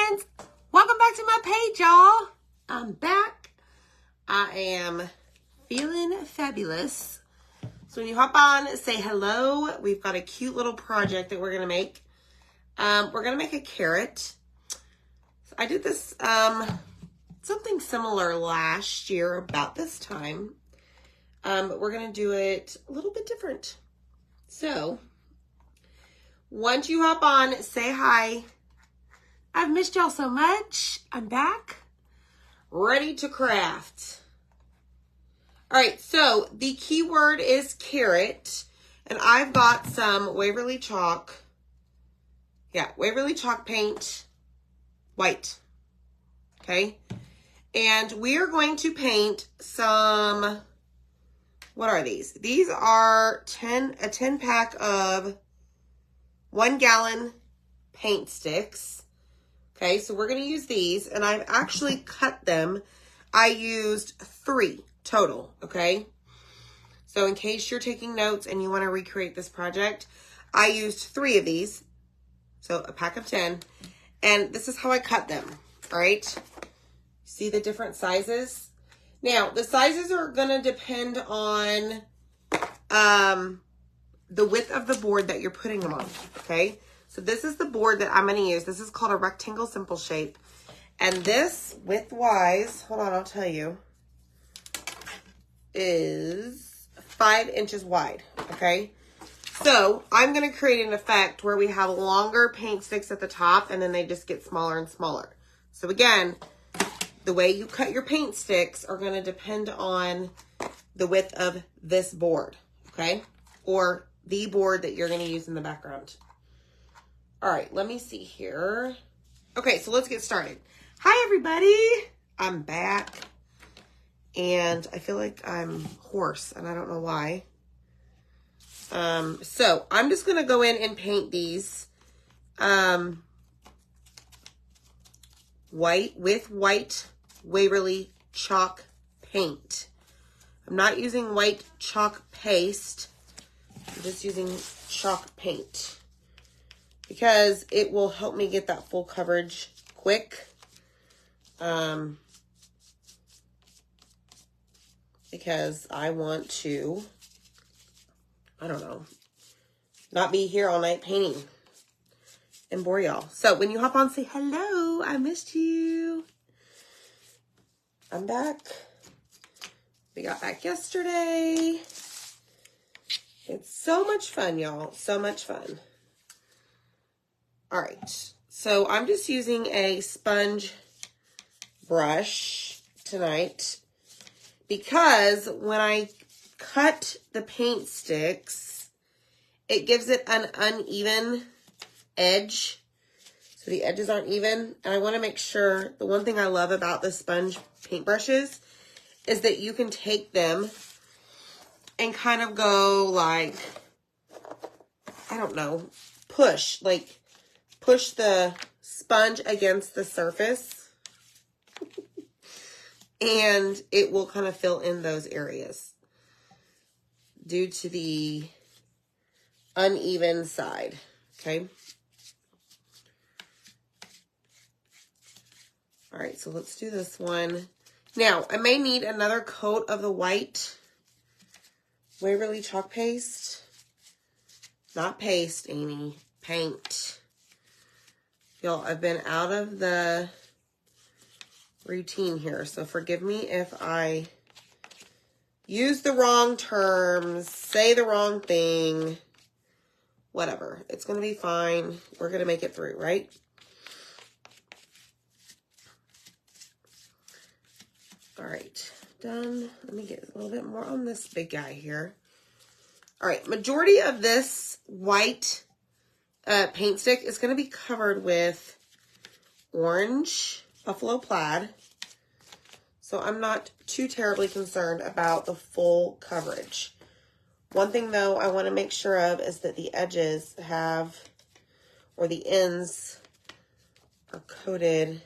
friends, welcome back to my page, y'all. I'm back. I am feeling fabulous. So when you hop on, say hello. We've got a cute little project that we're gonna make. We're gonna make a carrot. So I did this something similar last year about this time, but we're gonna do it a little bit different. So once you hop on, say hi. I've missed y'all so much. I'm back, ready to craft. All right, so the keyword is carrot, and I've got some Waverly chalk. Yeah, Waverly chalk paint, white. Okay, and we are going to paint some. What are these? These are a 10 pack of 1 gallon Paintsticks. Okay, so we're going to use these, and I've actually cut them. I used 3 total, okay? So in case you're taking notes and you want to recreate this project, I used 3 of these, so a pack of 10, and this is how I cut them, all right? See the different sizes? Now, the sizes are going to depend on the width of the board that you're putting them on, okay? So this is the board that I'm going to use. This is called a rectangle simple shape. And this, width-wise, hold on, I'll tell you, is 5 inches wide, okay? So I'm going to create an effect where we have longer paint sticks at the top, and then they just get smaller and smaller. So again, the way you cut your paint sticks are going to depend on the width of this board, okay? Or the board that you're going to use in the background. All right, let me see here. Okay, so let's get started. Hi, everybody. I'm back. And I feel like I'm hoarse, and I don't know why. So I'm just going to go in and paint these white with white Waverly chalk paint. I'm not using white chalk paste. I'm just using chalk paint, because it will help me get that full coverage quick. Because I want to, I don't know, not be here all night painting and bore y'all. So when you hop on, say hello. I missed you. I'm back. We got back yesterday. It's so much fun, y'all. So much fun. All right, so I'm just using a sponge brush tonight, because when I cut the paint sticks, it gives it an uneven edge. So the edges aren't even, and I want to make sure, the one thing I love about the sponge paintbrushes is that you can take them and kind of go like, I don't know, push the sponge against the surface, and it will kind of fill in those areas due to the uneven side, okay? All right, so let's do this one. Now, I may need another coat of the white Waverly chalk paste. Not paste, Amy, paint. Y'all, I've been out of the routine here, so forgive me if I use the wrong terms, say the wrong thing, whatever. It's going to be fine. We're going to make it through, right? All right, done. Let me get a little bit more on this big guy here. All right, majority of this white paint stick is going to be covered with orange buffalo plaid. So I'm not too terribly concerned about the full coverage. One thing though I want to make sure of is that the edges have, or the ends are coated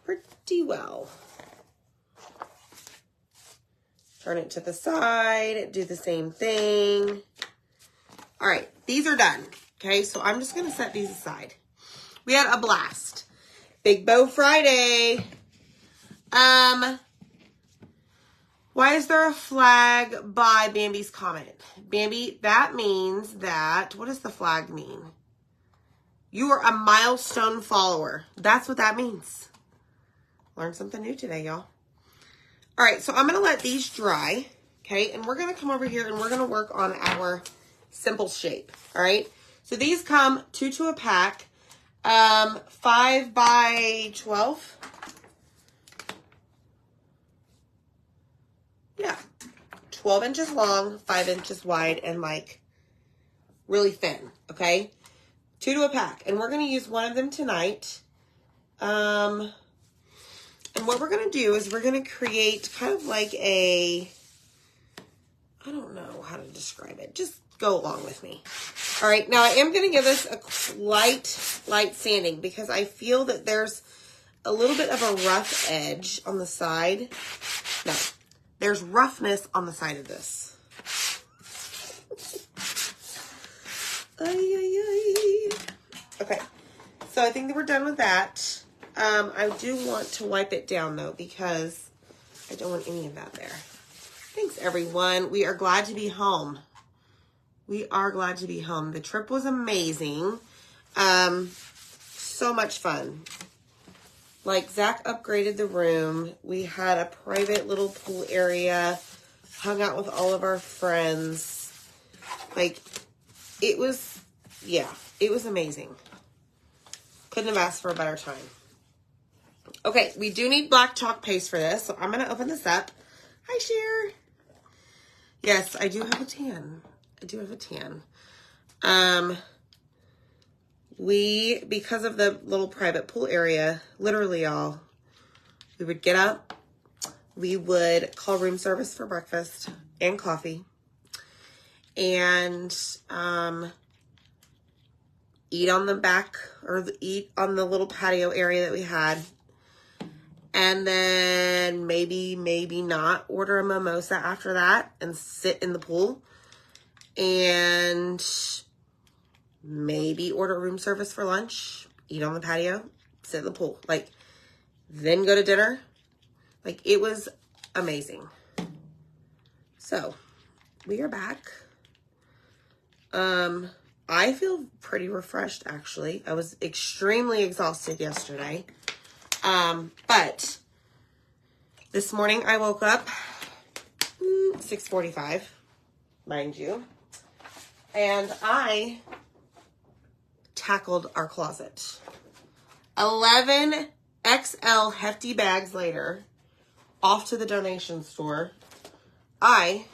pretty well. Turn it to the side, do the same thing. All right, these are done. Okay, so I'm just going to set these aside. We had a blast. Big Bow Friday. Why is there a flag by Bambi's comment? Bambi, that means that, what does the flag mean? You are a milestone follower. That's what that means. Learned something new today, y'all. All right, so I'm going to let these dry, okay? And we're going to come over here and we're going to work on our simple shape, all right? So these come 2 to a pack, 5 by 12. Yeah, 12 inches long, 5 inches wide, and like really thin, okay? 2 to a pack. And we're going to use one of them tonight. And what we're going to do is we're going to create kind of like a, I don't know how to describe it. Just go along with me. All right, now I am going to give this a light sanding because I feel that there's a little bit of a rough edge on the side. No, there's roughness on the side of this. Okay, so I think that we're done with that. I do want to wipe it down though because I don't want any of that there. Thanks everyone. We are glad to be home. We are glad to be home. The trip was amazing. So much fun. Like Zach upgraded the room. We had a private little pool area. Hung out with all of our friends. Like it was, yeah, it was amazing. Couldn't have asked for a better time. Okay, we do need black chalk paste for this, so I'm going to open this up. Hi, Cher. Yes, I do have a tan. I do have a tan. Because of the little private pool area, literally, y'all, we would get up, we would call room service for breakfast and coffee, and eat on the back, or eat on the little patio area that we had. And then maybe not order a mimosa after that and sit in the pool. And maybe order room service for lunch, eat on the patio, sit in the pool. Like, then go to dinner. Like, it was amazing. So, we are back. I feel pretty refreshed, actually. I was extremely exhausted yesterday. But this morning I woke up 6:45, mind you, and I tackled our closet. 11 XL hefty bags later, off to the donation store, I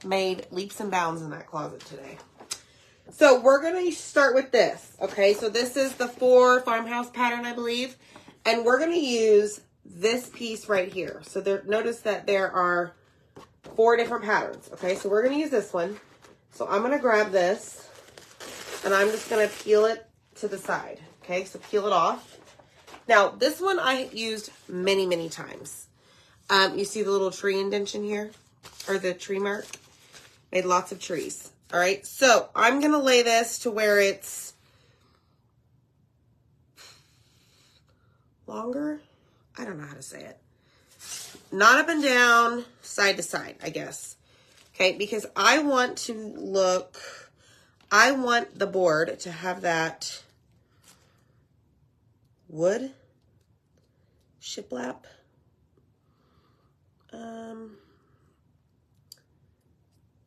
made leaps and bounds in that closet today. So we're going to start with this, okay? So this is the 4 farmhouse pattern, I believe. And we're going to use this piece right here. So notice that there are 4 different patterns, okay? So we're going to use this one. So I'm going to grab this, and I'm just going to peel it to the side, okay? So peel it off. Now, this one I used many, many times. You see the little tree indentation here? Or the tree mark? Made lots of trees. All right, so I'm going to lay this to where it's longer. I don't know how to say it. Not up and down, side to side, I guess. Okay, because I want the board to have that wood shiplap.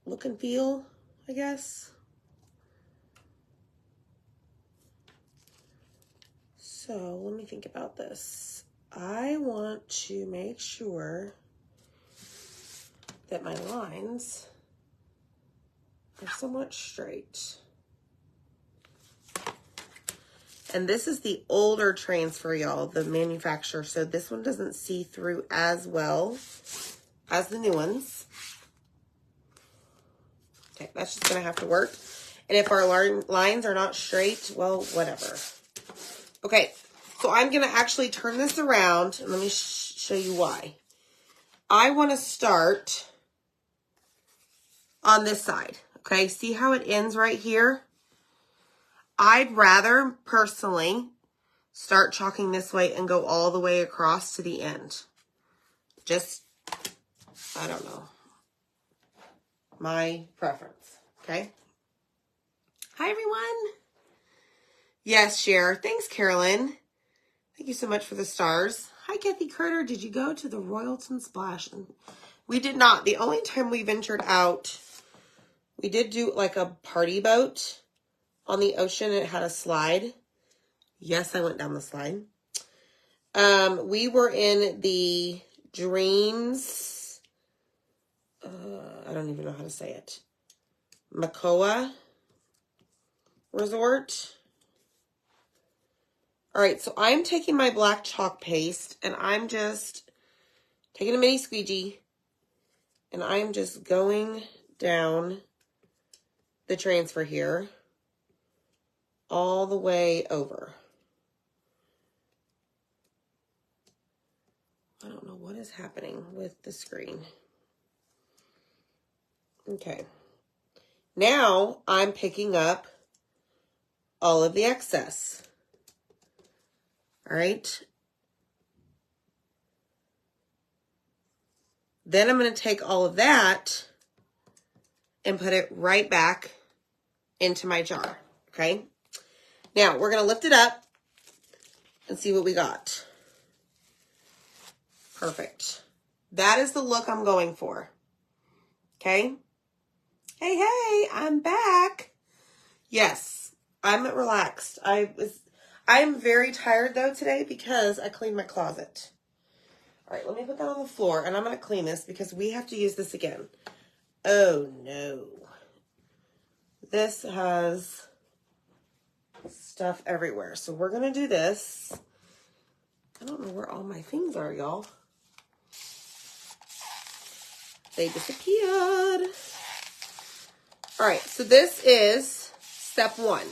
Look and feel, I guess. So let me think about this. I want to make sure that my lines are somewhat straight. And this is the older transfer, y'all, the manufacturer. So this one doesn't see through as well as the new ones. Okay, that's just gonna have to work. And if our lines are not straight, well, whatever. Okay, so I'm gonna actually turn this around and let me show you why. I wanna start on this side, okay? See how it ends right here? I'd rather personally start chalking this way and go all the way across to the end. Just, I don't know. My preference, okay? Hi, everyone. Yes, Cher. Thanks, Carolyn. Thank you so much for the stars. Hi, Kathy Carter. Did you go to the Royalton Splash? We did not. The only time we ventured out, we did do like a party boat on the ocean. It had a slide. Yes, I went down the slide. We were in the Dreams. I don't even know how to say it. Makoa Resort. All right, so I'm taking my black chalk paste and I'm just taking a mini squeegee and I'm just going down the transfer here all the way over. I don't know what is happening with the screen. Okay. Now I'm picking up all of the excess. All right. Then I'm going to take all of that and put it right back into my jar. Okay. Now we're going to lift it up and see what we got. Perfect. That is the look I'm going for. Okay. Hey, I'm back. Yes, I'm relaxed. I'm very tired though today because I cleaned my closet. All right, let me put that on the floor and I'm going to clean this because we have to use this again. Oh no. This has stuff everywhere. So we're going to do this. I don't know where all my things are, y'all. They disappeared. All right, so this is step 1.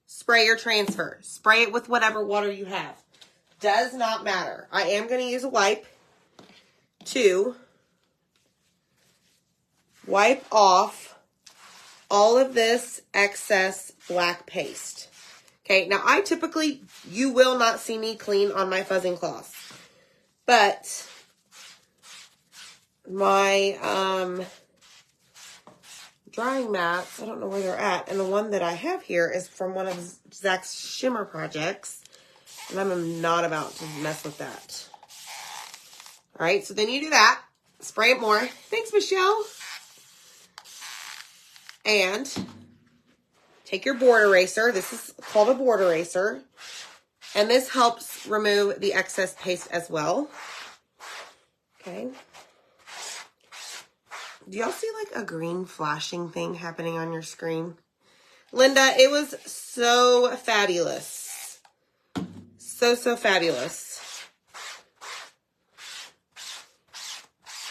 Spray your transfer. Spray it with whatever water you have. Does not matter. I am going to use a wipe to wipe off all of this excess black paste. Okay, now you will not see me clean on my fuzzing cloths. But my drying mats, I don't know where they're at. And the one that I have here is from one of Zach's shimmer projects. And I'm not about to mess with that. All right, so then you do that. Spray it more. Thanks, Michelle. And take your board eraser. This is called a board eraser. And this helps remove the excess paste as well. Okay. Do y'all see like a green flashing thing happening on your screen? Linda, it was so fabulous. So fabulous.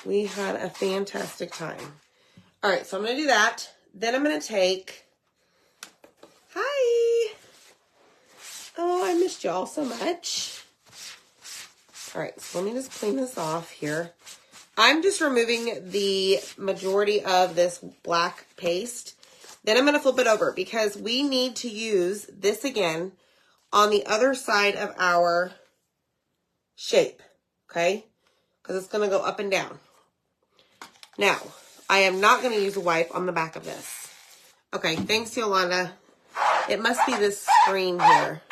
We had a fantastic time. All right, so I'm going to do that. Then I'm going to take... Hi. Oh, I missed y'all so much. All right, so let me just clean this off here. I'm just removing the majority of this black paste. Then I'm going to flip it over because we need to use this again on the other side of our shape, okay? Because it's going to go up and down. Now, I am not going to use a wipe on the back of this. Okay, thanks, Yolanda. It must be this screen here.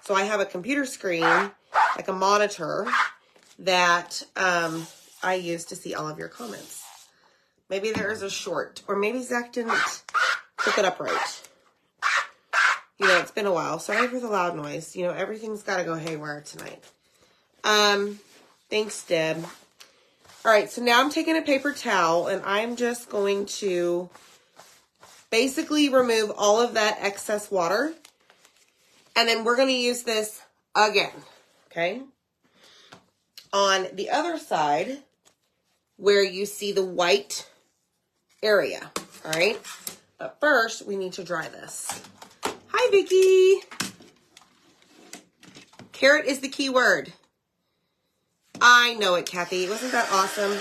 So I have a computer screen, like a monitor, that I use to see all of your comments. Maybe there is a short, or maybe Zach didn't hook it up right. You know, it's been a while. Sorry for the loud noise. You know, everything's got to go haywire tonight. Thanks, Deb. All right, so now I'm taking a paper towel, and I'm just going to basically remove all of that excess water. And then we're going to use this again, okay? On the other side, where you see the white area, all right? But first, we need to dry this. Hi, Vicki. Carrot is the key word. I know it, Kathy. Wasn't that awesome?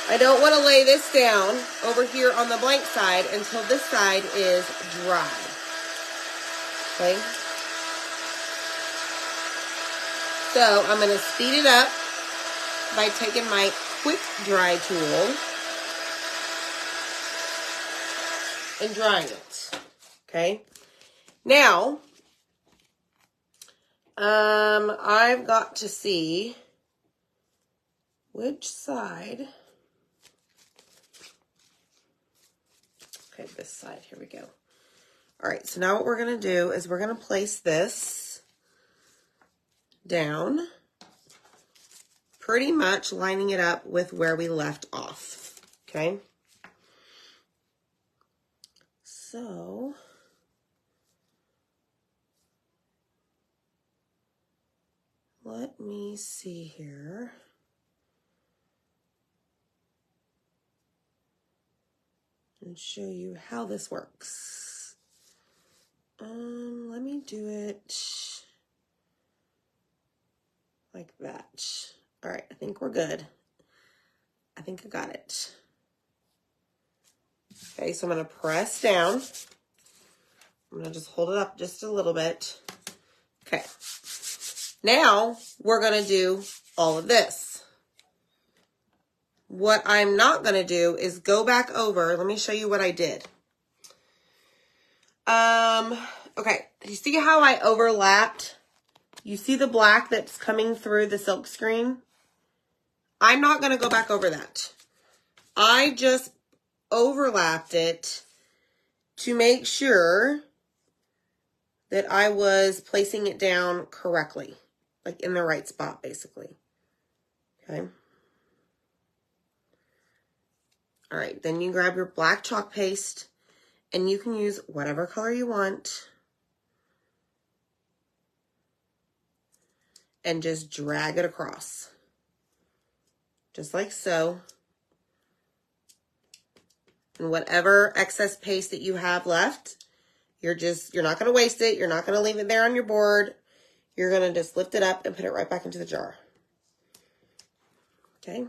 I don't want to lay this down over here on the blank side until this side is dry. Okay. So I'm going to speed it up by taking my quick dry tool and drying it. Okay. Now, I've got to see which side. Okay, this side. Here we go. All right, so now what we're going to do is we're going to place this down, pretty much lining it up with where we left off. Okay. So, let me see here. And show you how this works. Let me do it like that. All right, I think we're good. I think I got it. Okay, so I'm going to press down. I'm going to just hold it up just a little bit. Okay. Now, we're going to do all of this. What I'm not going to do is go back over. Let me show you what I did. Okay. You see how I overlapped? You see the black that's coming through the silk screen? I'm not going to go back over that. I just overlapped it to make sure that I was placing it down correctly, like in the right spot, basically. Okay. All right, then you grab your black chalk paste, and you can use whatever color you want, and just drag it across, just like so. And whatever excess paste that you have left, you're not going to waste it. You're not going to leave it there on your board. You're going to just lift it up and put it right back into the jar. Okay.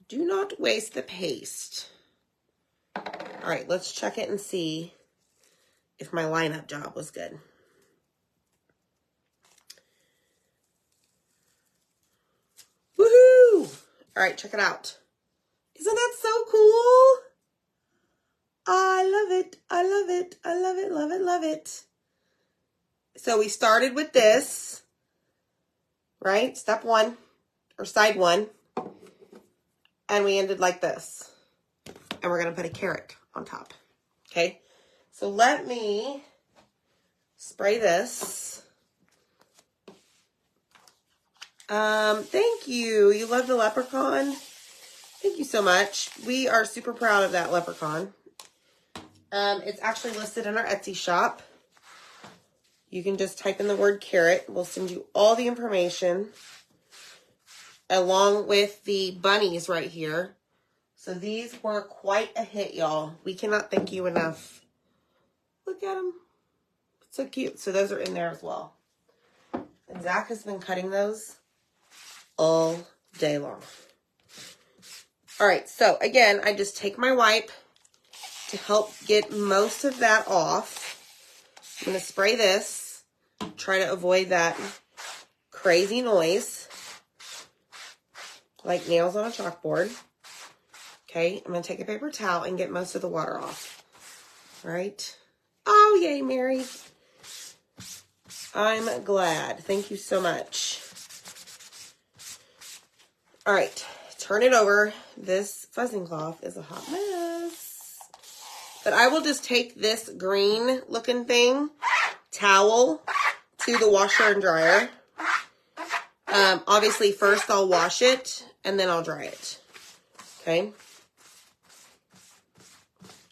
Do not waste the paste. All right, let's check it and see if my lineup job was good. Woohoo! All right, check it out. Isn't that so cool? I love it. I love it. I love it, love it, love it. So we started with this, right? Step one, or side one. And we ended like this. And we're going to put a carrot on top. Okay? So let me spray this. Thank you. You love the leprechaun? Thank you so much. We are super proud of that leprechaun. It's actually listed in our Etsy shop. You can just type in the word carrot. We'll send you all the information along with the bunnies right here. So these were quite a hit, y'all. We cannot thank you enough. Look at them. So cute. So those are in there as well. And Zach has been cutting those all day long. All right, so again, I just take my wipe to help get most of that off. I'm going to spray this, try to avoid that crazy noise, like nails on a chalkboard. Okay, I'm going to take a paper towel and get most of the water off. All right. Oh, yay, Mary. I'm glad. Thank you so much. All right, turn it over. This fuzzing cloth is a hot mess. But I will just take this green looking towel to the washer and dryer. Obviously, first I'll wash it and then I'll dry it. Okay.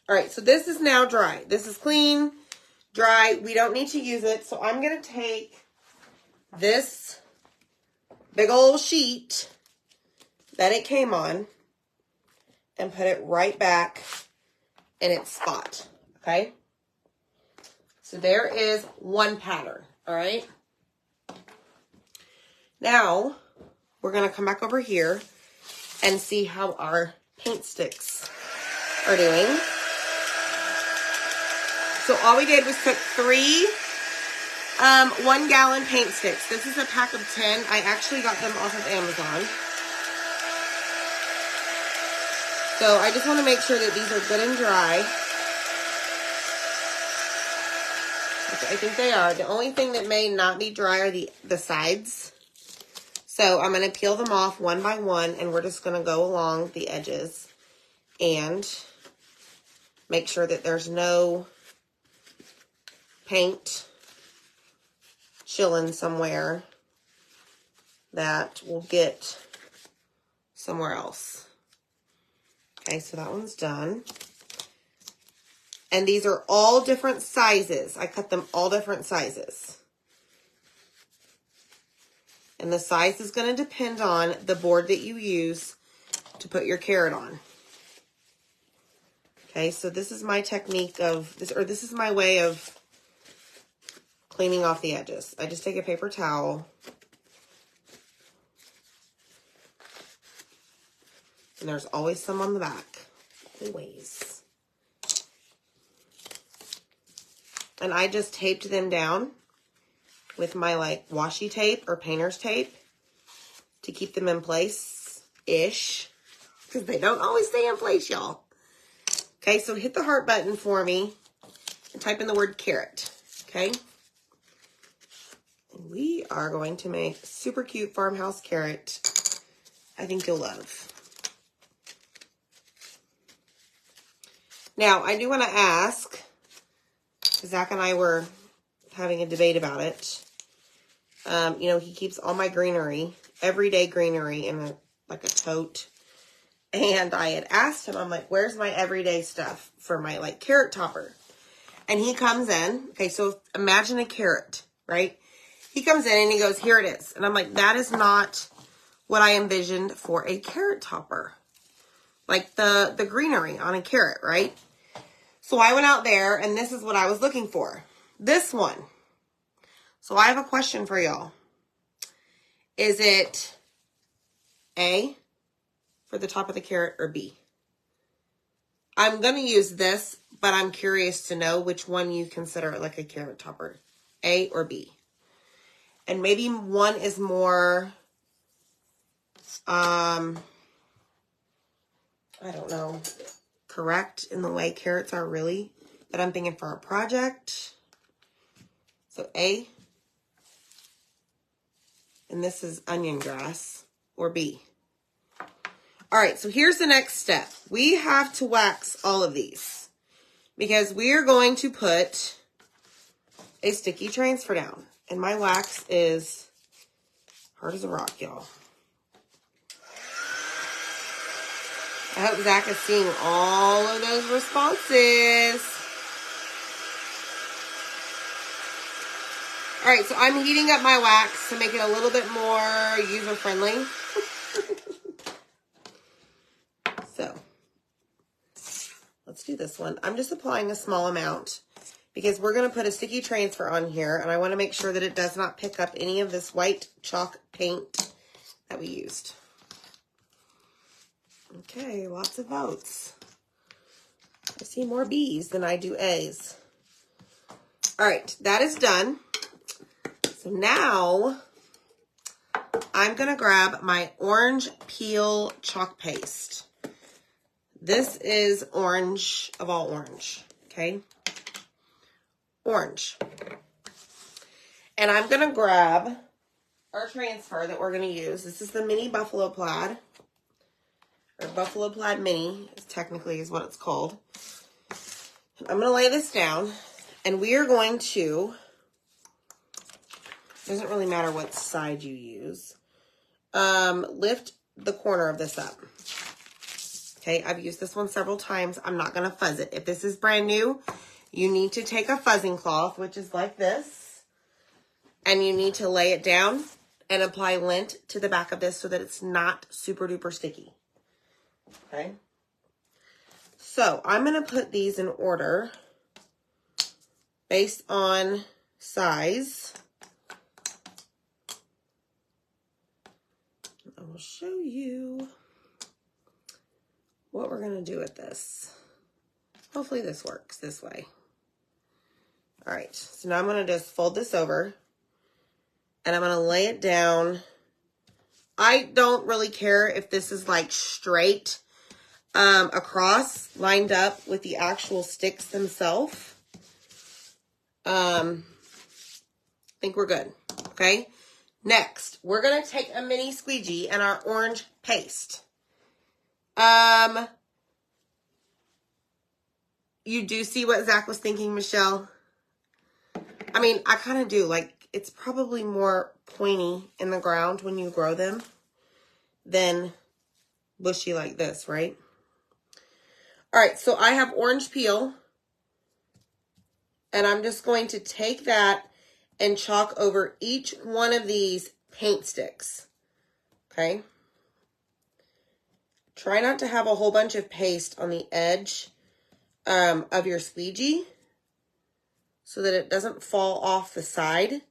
All right, so this is now dry. This is clean, dry. We don't need to use it. So I'm going to take this big old sheet that it came on and put it right back in its spot, okay? So there is one pattern, all right? Now, we're going to come back over here and see how our paint sticks are doing. So all we did was cook 3 1-gallon paint sticks. This is a pack of 10. I actually got them off of Amazon. So I just want to make sure that these are good and dry. I think they are. The only thing that may not be dry are the sides. So I'm going to peel them off one by one, and we're just going to go along the edges and make sure that there's no paint chilling somewhere that will get somewhere else. Okay, so that one's done. And these are all different sizes. I cut them all different sizes. And the size is going to depend on the board that you use to put your carrot on. Okay, so this is my technique of, this is my way of cleaning off the edges. I just take a paper towel and there's always some on the back. Always. And I just taped them down with my like washi tape or painter's tape to keep them in place-ish, because they don't always stay in place, y'all. Okay, so hit the heart button for me and type in the word carrot, okay? And we are going to make super cute farmhouse carrot I think you'll love. Now, I do want to ask, Zach and I were having a debate about it. You know, he keeps all my greenery, everyday greenery, in a tote. And I had asked him, I'm like, where's my everyday stuff for my, like, carrot topper? And he comes in. Okay, so imagine a carrot, right? He comes in and he goes, here it is. And I'm like, that is not what I envisioned for a carrot topper. Like the greenery on a carrot, right? So I went out there and this is what I was looking for. This one. So I have a question for y'all. Is it A, for the top of the carrot, or B? I'm going to use this, but I'm curious to know which one you consider like a carrot topper. A or B. And maybe one is more, I don't know, correct in the way carrots are really, but I'm thinking for a project. So A, and this is onion grass, or B. All right, so here's the next step. We have to wax all of these because we are going to put a sticky transfer down. And my wax is hard as a rock, y'all. I hope Zach is seeing all of those responses. All right, so I'm heating up my wax to make it a little bit more user-friendly. So, let's do this one. I'm just applying a small amount because we're going to put a sticky transfer on here, and I want to make sure that it does not pick up any of this white chalk paint that we used. Okay, lots of votes. I see more B's than I do A's. All right, that is done. So now I'm going to grab my orange peel chalk paste. This is orange of all orange, okay? Orange. And I'm going to grab our transfer that we're going to use. This is the mini buffalo plaid, or buffalo plaid mini, technically is what it's called. I'm going to lay this down, and we are going to, doesn't really matter what side you use, lift the corner of this up. Okay, I've used this one several times. I'm not going to fuzz it. If this is brand new, you need to take a fuzzing cloth, which is like this, and you need to lay it down and apply lint to the back of this so that it's not super duper sticky. Okay, so I'm going to put these in order based on size. show you what we're going to do with this. Hopefully this works this way. All right, so now I'm going to just fold this over and I'm going to lay it down. I don't really care if this is like straight across, lined up with the actual sticks themselves. I think we're good, okay? Next, we're going to take a mini squeegee and our orange paste. You do see what Zach was thinking, Michelle? I mean, I kind of do. Like, it's probably more pointy in the ground when you grow them than bushy like this, right? All right, so I have orange peel. And I'm just going to take that and chalk over each one of these paint sticks. Okay? Try not to have a whole bunch of paste on the edge of your squeegee so that it doesn't fall off the side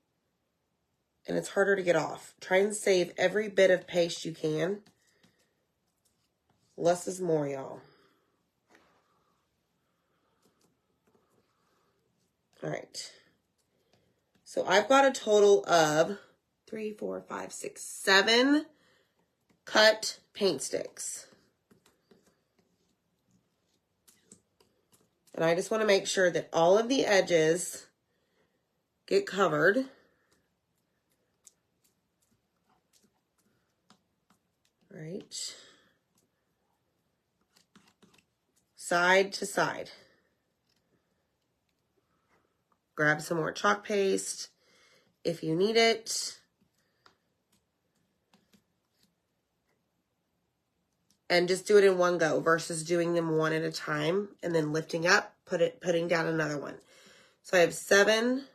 and it's harder to get off. Try and save every bit of paste you can. Less is more, y'all. All right. So I've got a total of 3, 4, 5, 6, 7 cut paint sticks. And I just want to make sure that all of the edges get covered. Right. Side to side. Grab some more chalk paste if you need it. And just do it in one go versus doing them one at a time and then lifting up, putting down another one. So I have 7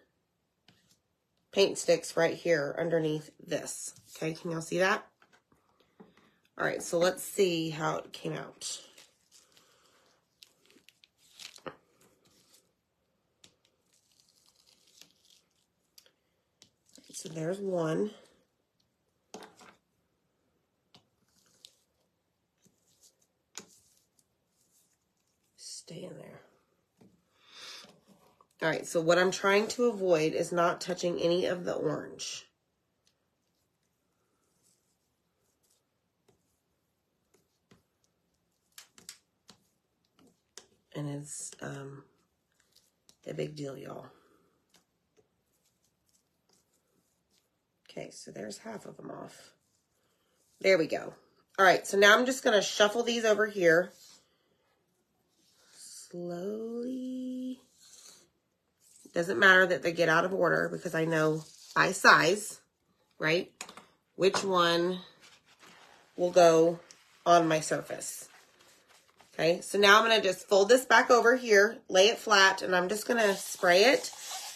paint sticks right here underneath this. Okay, can y'all see that? All right, so let's see how it came out. So there's one. Stay in there. All right, so what I'm trying to avoid is not touching any of the orange. And it's a big deal, y'all. Okay, so there's half of them off. There we go. All right, so now I'm just going to shuffle these over here. Slowly. Doesn't matter that they get out of order because I know by size, right, which one will go on my surface. Okay, so now I'm going to just fold this back over here, lay it flat, and I'm just going to spray it.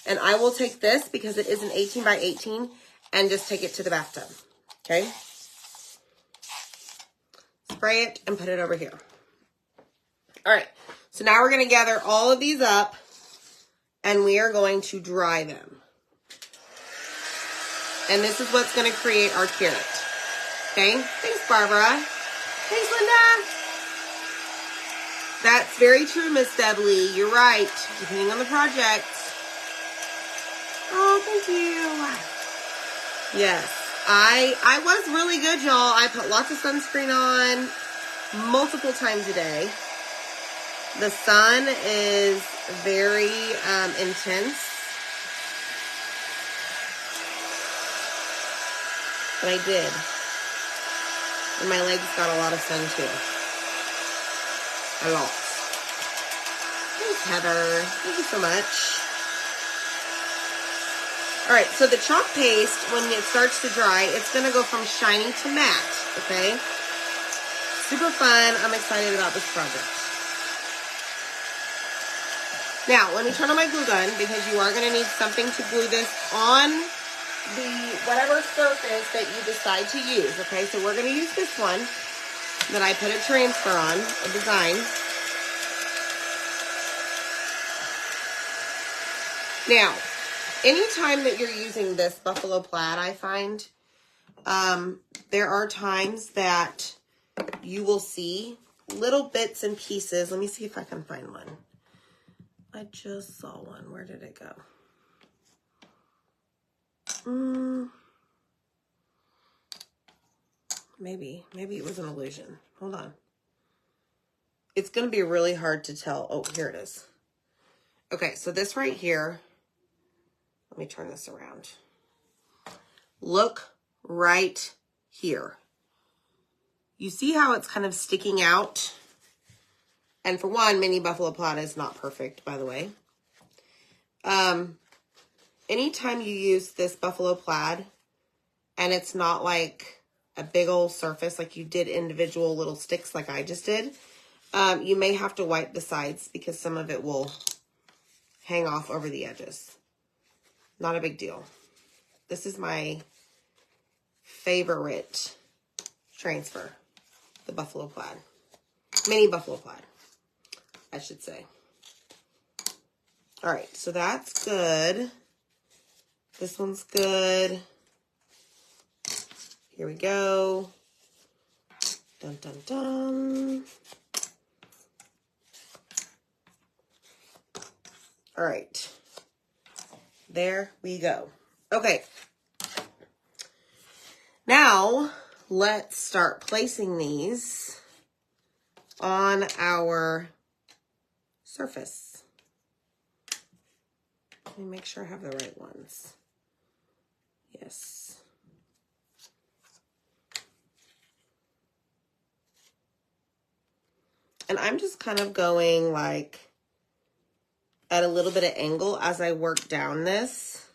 And I will take this because it is an 18 by 18 and just take it to the bathtub. Okay. Spray it and put it over here. All right, so now we're going to gather all of these up and we are going to dry them. And this is what's going to create our carrot. Okay, thanks, Barbara. Thanks, Linda. That's very true, Miss Debly. You're right, depending on the project. Oh, thank you. Yes, I was really good, y'all. I put lots of sunscreen on multiple times a day. The sun is very intense. But I did. And my legs got a lot of sun too. A lot. Thanks, Heather. Thank you so much. All right, so the chalk paste, when it starts to dry, it's going to go from shiny to matte, okay? Super fun. I'm excited about this project. Now, let me turn on my glue gun because you are going to need something to glue this on the whatever surface that you decide to use, okay? So we're going to use this one that I put a transfer on, a design. Now, anytime that you're using this buffalo plaid, I find, There are times that you will see little bits and pieces. Let me see if I can find one. I just saw one. Where did it go? Maybe it was an illusion. Hold on. It's going to be really hard to tell. Oh, here it is. Okay, so this right here, let me turn this around. Look right here. You see how it's kind of sticking out? And for one, mini buffalo plaid is not perfect, by the way. Anytime you use this buffalo plaid and it's not like a big old surface, like you did individual little sticks like I just did, you may have to wipe the sides because some of it will hang off over the edges. Not a big deal. This is my favorite transfer, the buffalo plaid. Mini buffalo plaid, I should say. All right, so that's good. This one's good. Here we go. Dun, dun, dun. All right. There we go. Okay. Now, let's start placing these on our surface. Let me make sure I have the right ones. Yes. And I'm just kind of going like at a little bit of angle as I work down this.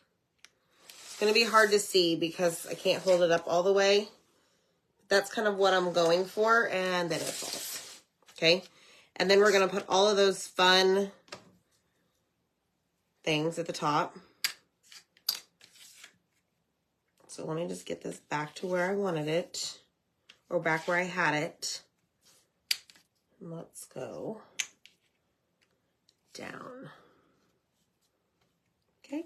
It's going to be hard to see because I can't hold it up all the way. That's kind of what I'm going for, and then it falls. Okay? And then we're going to put all of those fun things at the top. So let me just get this back to where I wanted it, or back where I had it. Let's go down. Okay.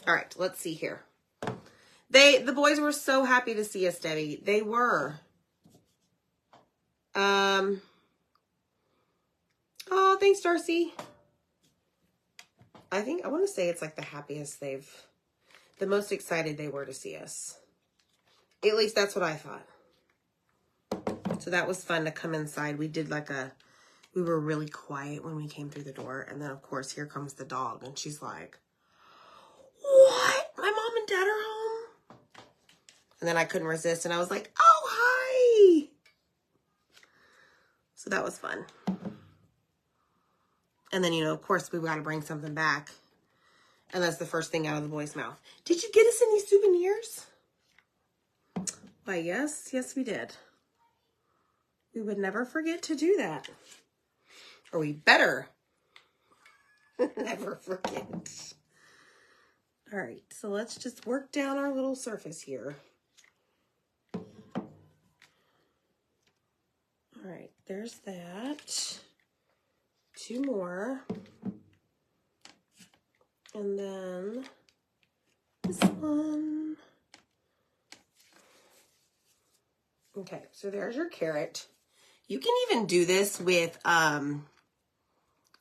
All right, let's see here. The boys were so happy to see us, Debbie. They were. Oh, thanks, Darcy. I want to say it's like the happiest the most excited they were to see us. At least that's what I thought. So that was fun to come inside. We did we were really quiet when we came through the door. And then, of course, here comes the dog. And she's like, what? My mom and dad are home? And then I couldn't resist. And I was like, oh, hi. So that was fun. And then, of course, we got to bring something back. And that's the first thing out of the boy's mouth. Did you get us any souvenirs? Why, yes. Yes, we did. We would never forget to do that. Or we better never forget. All right, so let's just work down our little surface here. All right, there's that. 2 more. And then this one. Okay, so there's your carrot. You can even do this with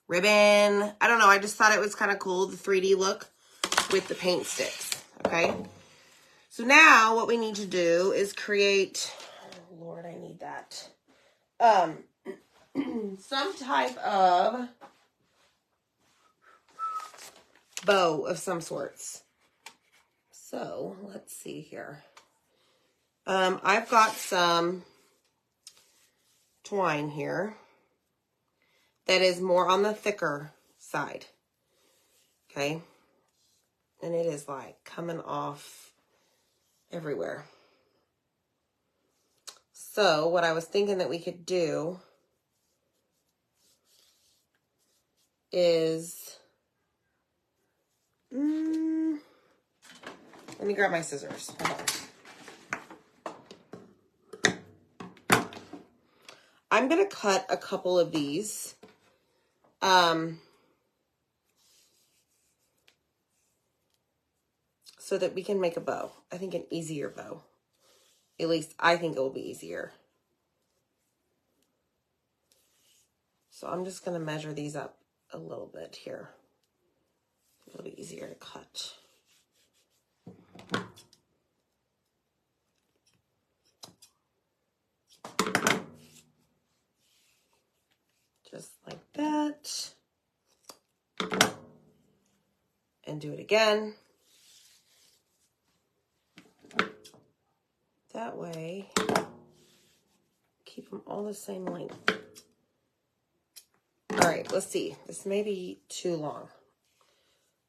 ribbon. I don't know, I just thought it was kind of cool, the 3D look with the paint sticks, okay? So now what we need to do is create, oh Lord, I need that. Some type of bow of some sorts. So let's see here. I've got some twine here that is more on the thicker side. Okay. And it is like coming off everywhere. So what I was thinking that we could do is, let me grab my scissors. Hold on. I'm going to cut a couple of these. so that we can make a bow. I think an easier bow. At least I think it will be easier. So I'm just going to measure these up a little bit here. It'll be easier to cut. Just like that. And do it again. That way, keep them all the same length. All right, let's see. This may be too long,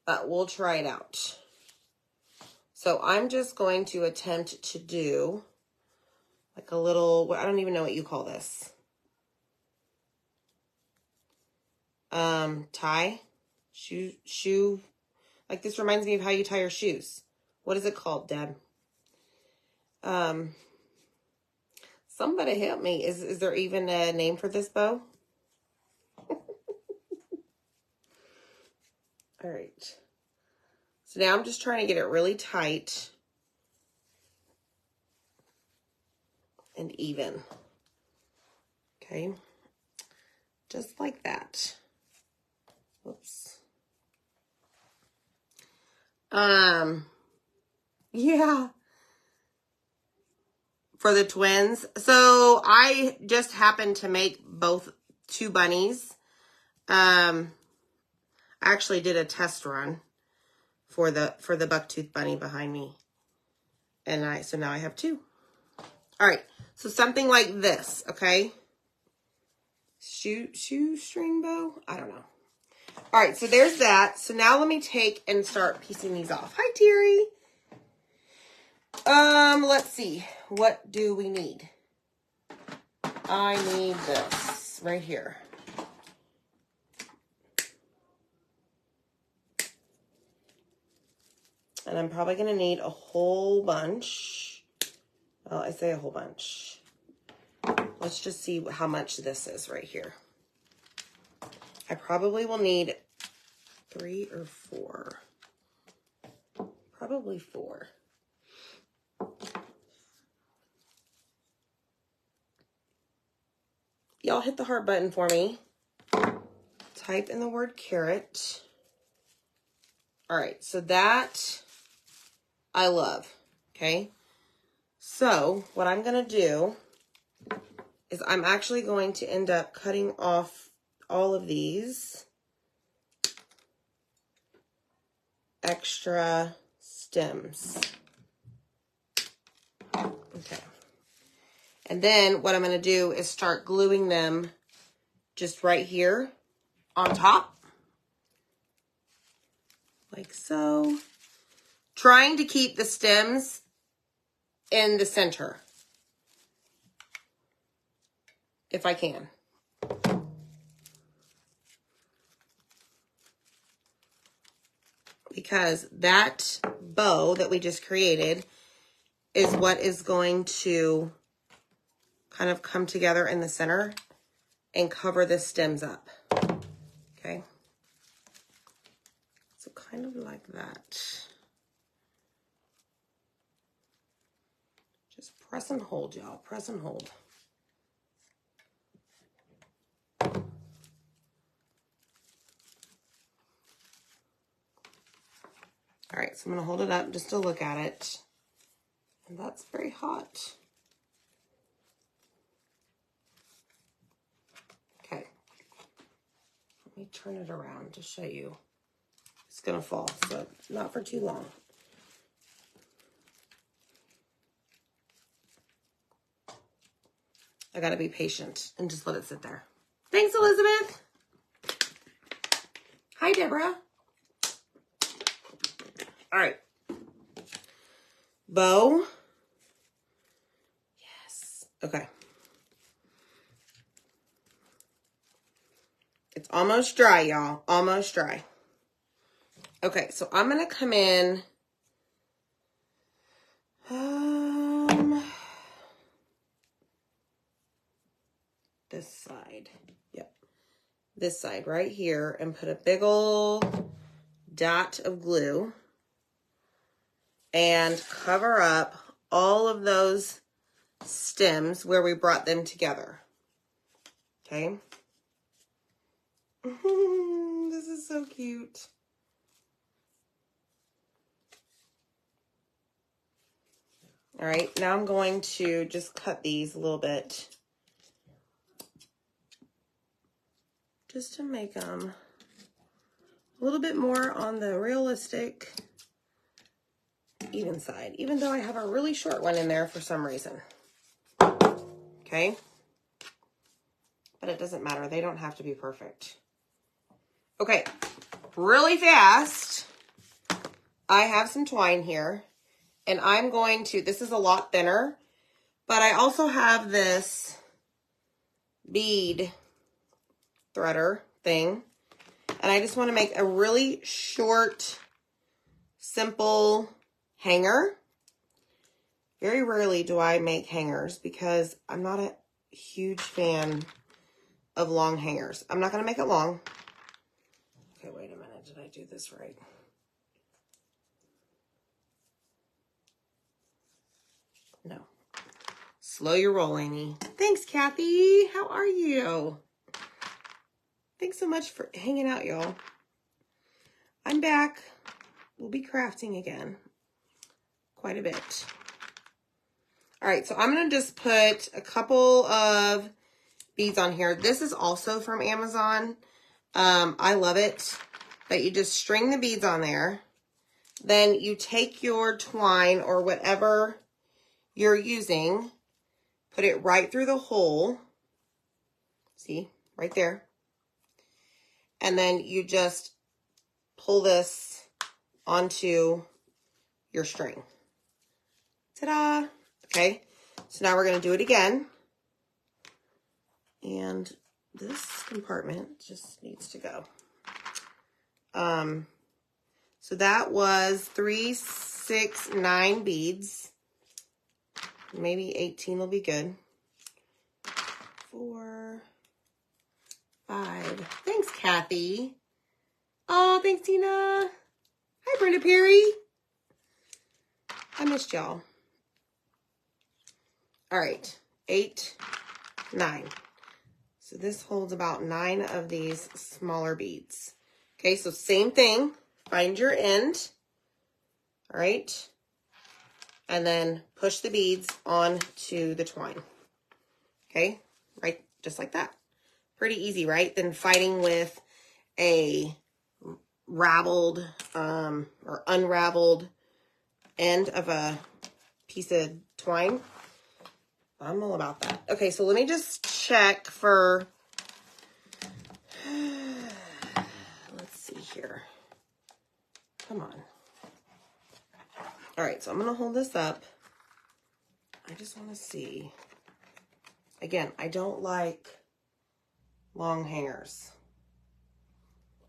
but we'll try it out. So I'm just going to attempt to do like a little, I don't even know what you call this. Tie, shoe, like this reminds me of how you tie your shoes. What is it called, Deb? Somebody help me. Is there even a name for this bow? All right. So now I'm just trying to get it really tight and even. Okay. Just like that. Whoops. Yeah. For the twins. So I just happened to make two bunnies. I actually did a test run for the bucktooth bunny behind me. And so now I have two. All right. So something like this, okay? Shoestring bow? I don't know. All right, so there's that. So now let me take and start piecing these off. Hi, Terry. Let's see. What do we need? I need this right here. And I'm probably going to need a whole bunch. Well, I say a whole bunch. Let's just see how much this is right here. I probably will need 3 or 4. Probably 4. Y'all hit the heart button for me. Type in the word carrot. All right, so that I love, okay? So what I'm going to do is I'm actually going to end up cutting off all of these extra stems. Okay. And then what I'm going to do is start gluing them just right here on top. Like so. Trying to keep the stems in the center. If I can. Because that bow that we just created is what is going to kind of come together in the center and cover the stems up. Okay. So kind of like that. Just press and hold, y'all. Press and hold. All right, so I'm going to hold it up just to look at it. And that's very hot. Okay. Let me turn it around to show you. It's going to fall, so not for too long. I got to be patient and just let it sit there. Thanks, Elizabeth. Hi, Deborah. All right. Bow. Yes. Okay. It's almost dry, y'all. Almost dry. Okay, so I'm going to come in. This side. Yep. This side right here and put a big old dot of glue. and cover up all of those stems where we brought them together. Okay. This is so cute. All right, now I'm going to just cut these a little bit just to make them a little bit more on the realistic even side, even though I have a really short one in there for some reason. Okay, but it doesn't matter. They don't have to be perfect. Okay, really fast. I have some twine here, and I'm going to, this is a lot thinner, but I also have this bead threader thing, and I just want to make a really short, simple hanger. Very rarely do I make hangers because I'm not a huge fan of long hangers. I'm not going to make it long. Okay, wait a minute. Did I do this right? No. Slow your roll, Amy. Thanks, Kathy. How are you? Thanks so much for hanging out, y'all. I'm back. We'll be crafting again. Quite a bit. All right, so I'm going to just put a couple of beads on here. This is also from Amazon. I love it. But you just string the beads on there. Then you take your twine or whatever you're using, put it right through the hole. See, right there. And then you just pull this onto your string. Ta-da! Okay, so now we're going to do it again. And this compartment just needs to go. So that was 3, 6, 9 beads. Maybe 18 will be good. 4, 5. Thanks, Kathy. Oh, thanks, Tina. Hi, Brenda Perry. I missed y'all. All right, 8, 9. So this holds about 9 of these smaller beads. Okay, so same thing. Find your end. All right. And then push the beads onto the twine. Okay, right, just like that. Pretty easy, right? Than fighting with a raveled or unraveled end of a piece of twine. I'm all about that. Okay, so let me just check for, let's see here. Come on. All right, so I'm going to hold this up. I just want to see. Again, I don't like long hangers.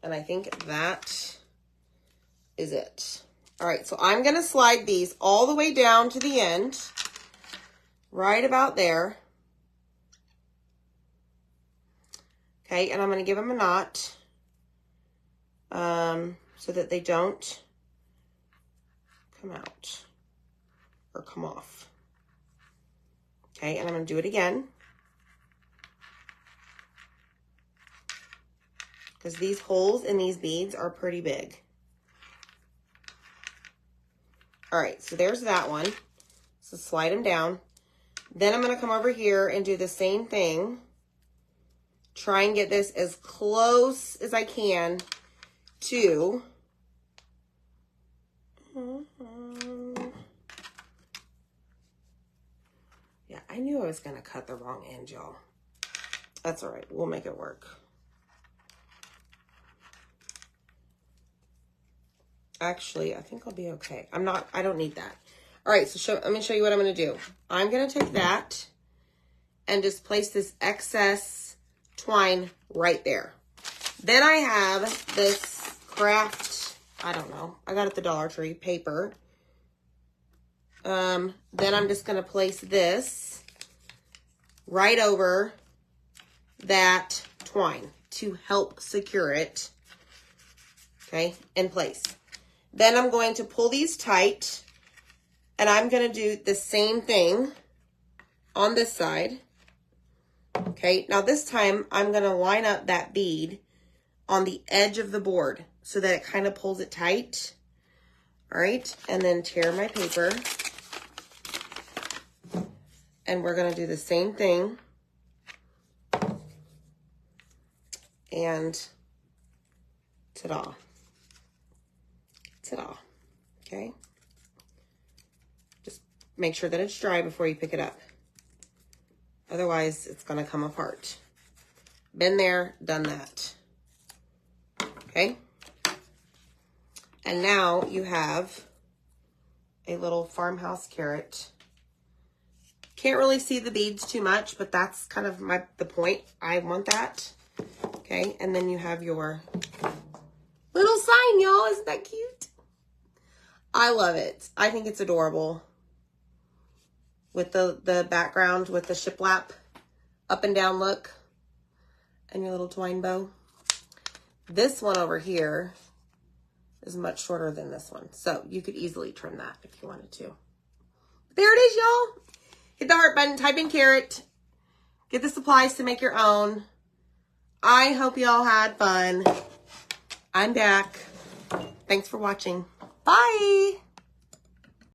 And I think that is it. All right, so I'm going to slide these all the way down to the end. Right about there. Okay, and I'm going to give them a knot. So that they don't come out or come off. Okay, and I'm going to do it again. Because these holes in these beads are pretty big. All right, so there's that one. So slide them down. Then I'm going to come over here and do the same thing. Try and get this as close as I can to... Yeah, I knew I was going to cut the wrong end, y'all. That's all right. We'll make it work. Actually, I think I'll be okay. I don't need that. All right, so let me show you what I'm going to do. I'm going to take that and just place this excess twine right there. Then I have this craft, I don't know, I got it at the Dollar Tree, paper. Then I'm just going to place this right over that twine to help secure it, okay, in place. Then I'm going to pull these tight And I'm going to do the same thing on this side. Okay, now this time I'm going to line up that bead on the edge of the board so that it kind of pulls it tight. All right, and then tear my paper. And we're going to do the same thing. And ta-da. Ta-da. Okay. Just make sure that it's dry before you pick it up. Otherwise, it's going to come apart. Been there, done that. Okay. And now you have a little farmhouse carrot. Can't really see the beads too much, but that's kind of the point. I want that. Okay, and then you have your little sign, y'all. Isn't that cute? I love it. I think it's adorable. With the background with the shiplap up and down look. And your little twine bow. This one over here is much shorter than this one. So you could easily trim that if you wanted to. There it is, y'all. Hit the heart button, type in carrot, get the supplies to make your own. I hope y'all had fun. I'm back. Thanks for watching. Bye.